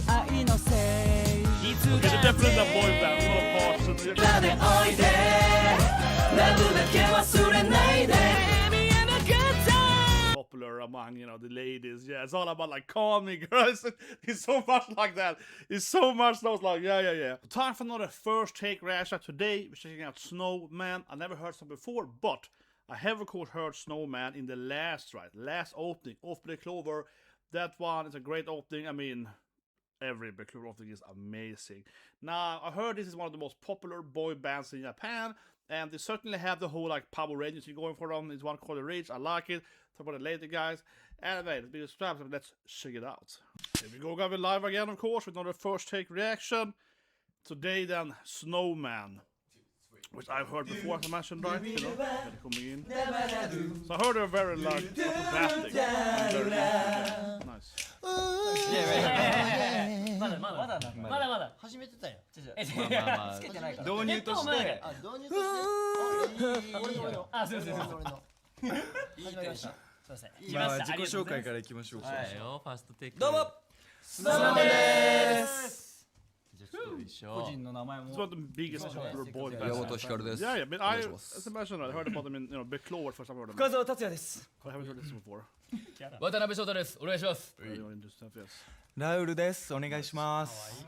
部愛のせいいつだってDefinitely a boy band, not a part. 裏でおいでラブだけ忘れないで見えなかった Popular among the ladies. Yeah, it's all about like call me girls. It's so much like that. It's so much those like yeah. Time for another first take reaction. Today we're checking out Snowman. I never heard some before, but I have of course heard Snowman in the last opening of Black Clover. That one is a great opening. I mean, every Black Clover opening is amazing. Now I heard this is one of the most popular boy bands in Japan, and they certainly have the whole like power rangers you're going for them. It's one called the Rage. I like it. Talk about it later, guys. Anyway, let's be subscribed. Let's check it out. Here we go, guys. We're live again, of course, with another first take reaction. Today, then, Snowman, which I've heard before, as I mentioned, right? Coming in. So I heard they're very like acrobatic. Very nice. まだ始めてたよ。つけてないから導入として導入として俺のあ、すいません始まりました。すいません。まあ自己紹介からいきましょうか。ファーストテイクどうもスノーマンです。個人の名前も It's one of the biggest popular boy bands. 山本ひかるです。 Yeah, but I, as I mentioned, I heard about them in Black Clover first. I've heard them. 深澤達也です I haven't heard this before. 渡辺翔太です。お願いします。 Really interesting stuff, yes. ラウルです。お願いします。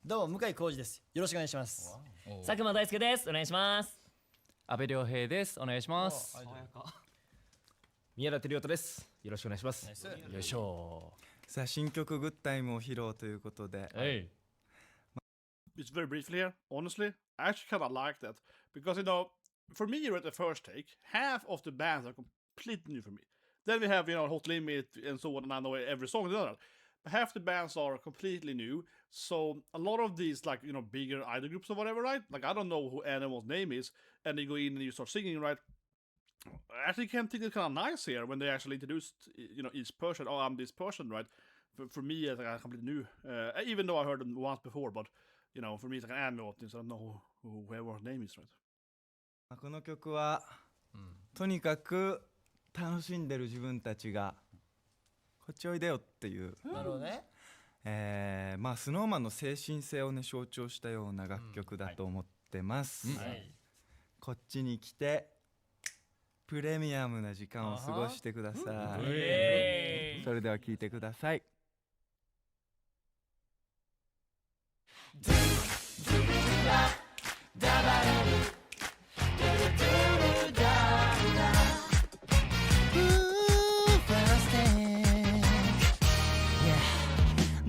どうも向井浩二です。よろしくお願いします。佐久間大輔です。お願いします。阿部亮平です。お願いします。宮田照夫ですよろしくお願いしますよいしょ。さあ新曲グッタイムを披露ということで。It's very briefly here, honestly. I actually kind of like that. Because, for me, at the first take, half of the bands are completely new for me. Then we have, Hot Limit and so on, and I know every song. But half the bands are completely new. So a lot of these, like, bigger idol groups or whatever, right? Like, I don't know who anyone's name is. And they go in and you start singing, right? I actually can think it's kind of nice here when they actually introduced, each person. Oh, I'm this person, right? For me, it's like completely new. Even though I heard them once before, but... for me it's like an anime opening, so I don't know whoever name is, right? この曲はとにかく楽しんでる自分たちがこっちおいでよっていう。なるほどね。まあスノーマンの精神性をね象徴したような楽曲だと思ってます。こっちに来てプレミアムな時間を過ごしてください。それでは聴いてください。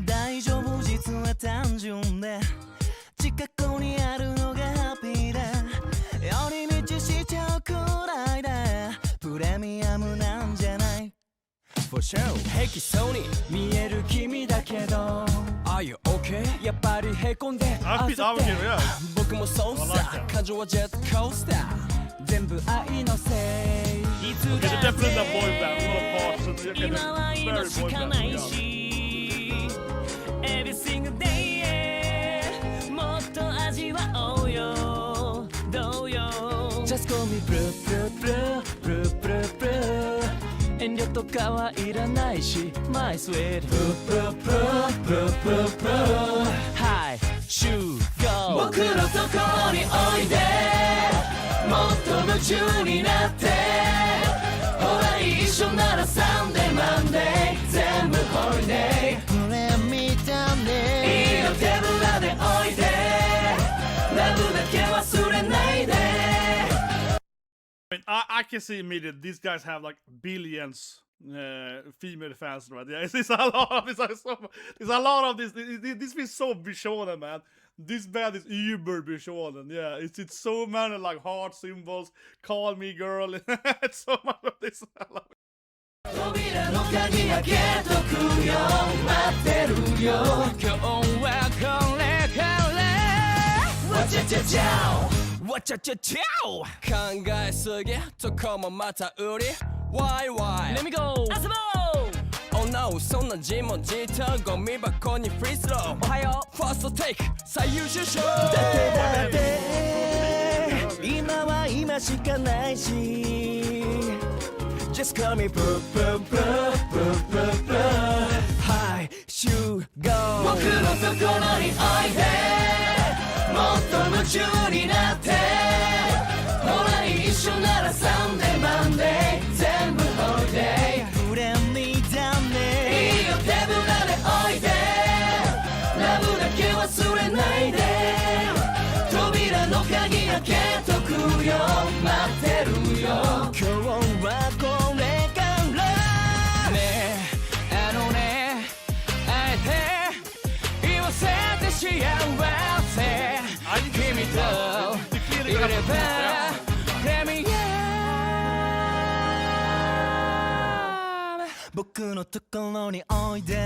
大丈夫実は単純で近くにあるのがハッピーで寄り道しちゃうくらいでプレミアムなんじゃない For sure 平気そうに見える君だけど Are you okay? やっぱりへこんで焦って僕もそうさ感情はジェットコースター全部愛のせいいつだって今は今しかないし Every single day もっと味わおうよどうよ Just call me blue blue blue blue blue blue 遠慮とかはいらないし My sweet blue blue blue blue blue Hi shoot go 僕のとこにおいでもっと夢中になってほら一緒ならサンデーマンデー全部ホリデーこれ見たねいいよ手ぶらでおいでラブだけ忘れないで I can see immediately these guys have like billions female fans, right? Yeah, it's a lot of this. There's a lot of this. This feels so Bishonen, man. This band is uber Bishonen. Yeah, it's so many like heart symbols. Call me girl. It's so much of this. I love it. 扉の鍵開けとくよ待ってるよ今日はこれからわちゃちゃちゃおわちゃちゃちゃお考えすぎとこもまた売り Why Let me go 遊ぼう Oh no そんな自問自答ゴミ箱にフリースローおはようファーストテイク最優秀賞だって今は今しかないしJust call me boo boo boo boo boo boo Hi 大集合僕のところにおいでもっと夢中になってほら一緒ならサンデーマンデー全部ホリデーフレンリーだねいいよ手ぶらでおいでラブだけ忘れないで扉の鍵開けとくよ待ってるよ今日はこれからねえあのねあえて言わせて幸せ君といればプレミアム僕のところにおいで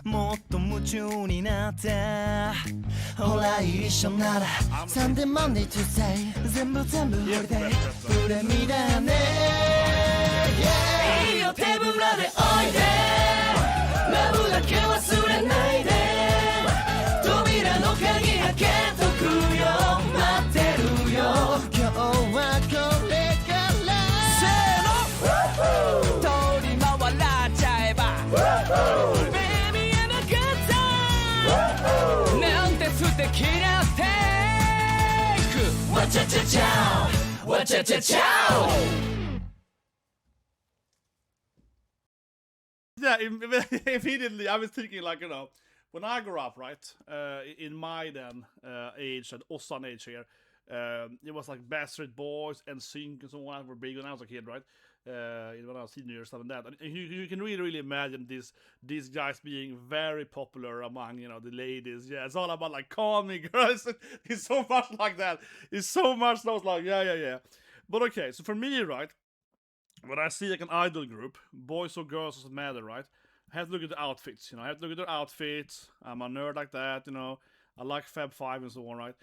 もっと夢中になってほら一緒ならサンデーマンデートゥーセイ全部ホリデープレミだねいいよ手ぶらでおいでラブだけ忘れないで扉の鍵開けとくよ待ってるよ今日はこれからせーの通り回らっちゃえばベビーなかったなんて素敵なテイクわちゃちゃちゃわちゃちゃちゃ Yeah, immediately I was thinking like, you know, when I grew up, right, in my then age and Ossan age here, it was like Backstreet Boys and Sync and so on were big when I was a kid, right? When I was senior or something like that. And you can really imagine these guys being very popular among, you know, the ladies. Yeah, it's all about like call me girls. It's so much like that. It's so much those like, yeah. But okay, so for me, right, when I see like an idol group, boys or girls doesn't matter, right? I have to look at the outfits, you know. I have to look at their outfits. I'm a nerd like that, you know. I like Fab Five and so on, right?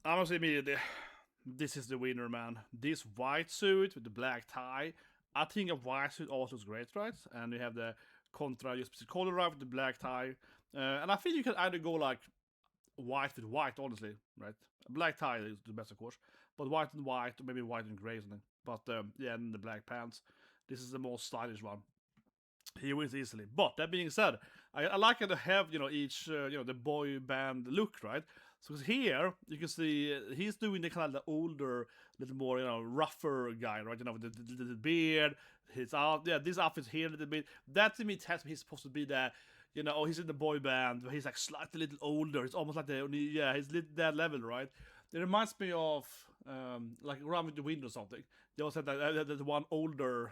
I'm gonna say immediately, this is the winner, man. This white suit with the black tie. I think a white suit also is great, right? And you have the contra, just color right with the black tie. And I think you can either go like white with white, honestly, right? Black tie is the best, of course. But white and white, or maybe white and grey or something. But yeah, and the black pants. This is the most stylish one. He wins easily. But that being said, I like how to have, you know, each, you know, the boy band look, right? So here, you can see he's doing the kind of the older, little more, you know, rougher guy, right? You know, with the beard, his out, yeah, this outfit here a little bit. That to me tells me he's supposed to be the, you know, oh, he's in the boy band, but he's like slightly little older. It's almost like yeah, he's that level, right? It reminds me of like Run with the Wind or something. They also had that one older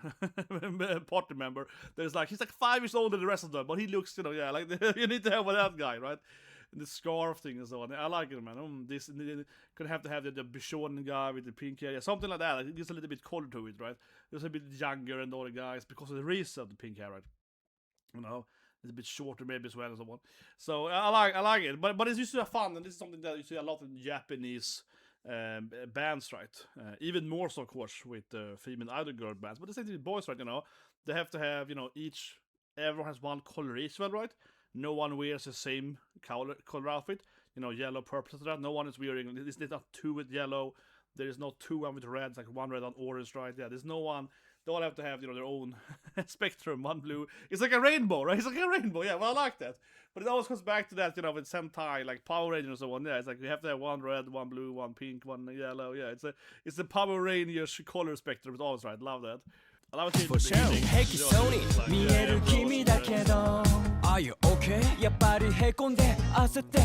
party member. There's like he's like 5 years older than the rest of them, but he looks, you know, yeah, like you need to have that guy, right? And the scarf thing and so on. I like it, man. This could have to have the Bichon guy with the pink hair, yeah, something like that. Like, it gives a little bit color to it, right? It's a bit younger and all the guys because of the reason of the pink hair, right? You know. It's a bit shorter maybe as well and so on. So I like it, but it's usually fun, and this is something that you see a lot in Japanese bands, right? Even more so, of course, with female idol girl bands. But the same thing with boys, right? You know, they have to have, you know, everyone has one color each, well, right? No one wears the same color outfit. You know, yellow, purple, etc. No one is wearing. There's not two with yellow. There is not two one with red. It's like one red and orange, right? Yeah, there's no one. They all have to have, you know, their own spectrum, one blue. It's like a rainbow, right? It's like a rainbow, yeah, well, I like that. But it always comes back to that, you know, with Sentai, like Power Rangers and so on. Yeah, it's like you have to have one red, one blue, one pink, one yellow. Yeah, it's a Power Rangers color spectrum. It's always right. Love that. I love it. For sure. Hey, Sony, 見える君だけど Are you okay? やっぱりへこんで焦って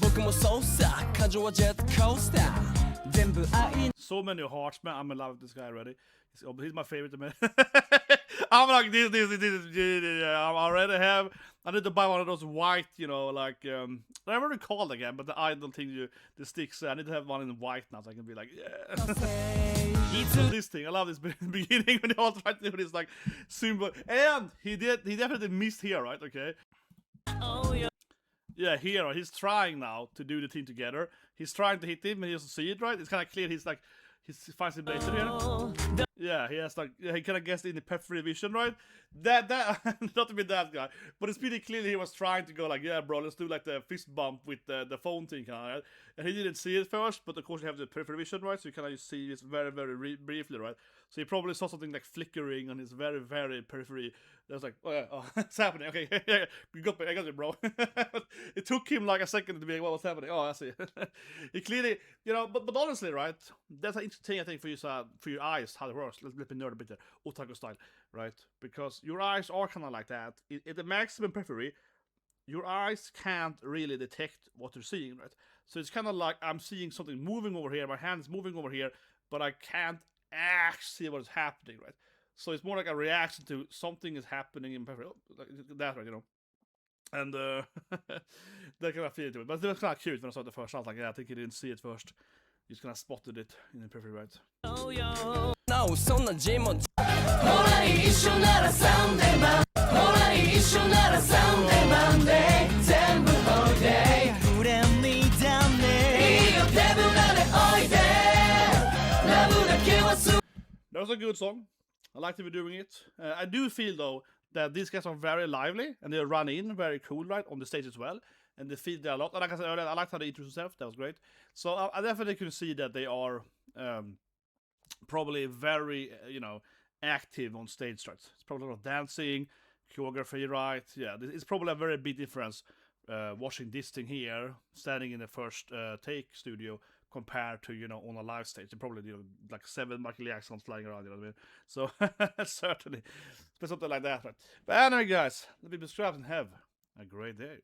僕もそうさ感情はジェットコースター全部愛 So many hearts, man. I'm in love with this guy already. He's my favorite, man. I'm like this. Yeah, I already have. I need to buy one of those white, you know, like I never recall again, but the idol thing, the sticks. I need to have one in white now, so I can be like, yeah. So this thing, I love this beginning when they all try to do this like symbol, and he definitely missed here, right? Okay. Oh yeah. Yeah, here he's trying now to do the thing together. He's trying to hit him, and he doesn't see it, right? It's kind of clear. He's like. He finds the blazer here. Yeah, he has like he kind of guessed in the peripheral vision, right? That not to be that guy, but it's pretty clear he was trying to go like, yeah, bro, let's do like the fist bump with the phone thing, right? And he didn't see it first, but of course you have the peripheral vision, right? So you kind of see this very briefly, right? So he probably saw something like flickering on his very, very periphery. There's like, oh yeah, oh, it's happening. Okay, yeah, you got me, I got it, bro. It took him like a second to be like, what was happening? Oh, I see. He clearly, you know, but honestly, right? That's an interesting thing, I think, for your eyes, how it works. Let me nerd a bit there, otaku style, right? Because your eyes are kind of like that. At the maximum periphery, your eyes can't really detect what you're seeing, right? So it's kind of like I'm seeing something moving over here, my hand's moving over here, but I can't actually see what is happening, right? So it's more like a reaction to something is happening in periphery, like that, right? You know, and that kind of feel to it. But it was kind of cute when I saw it the first. I was like, yeah, I think he didn't see it first. He just kind of spotted it in the periphery, right? なおそんな字もほら一緒ならサンデーマンほら一緒ならサンデーマンデー全部ホリデーフレンリーだねいいよ手ぶらでおいでラブだけはす That was a good song. I like to be doing it. I do feel though that these guys are very lively and they run in very cool, right, on the stage as well. And they feed there a lot. And like I said earlier, I liked how they introduced themselves. That was great. So I definitely can see that they are probably very, active on stage, right? It's probably a lot of dancing, choreography, right? Yeah, it's probably a very big difference watching this thing here, standing in the first take studio, compared to, on a live stage. They probably do like 7 Michael Jacksons flying around, you know what I mean? So, certainly, something like that, right? But anyway, guys, let me be strapped and have a great day.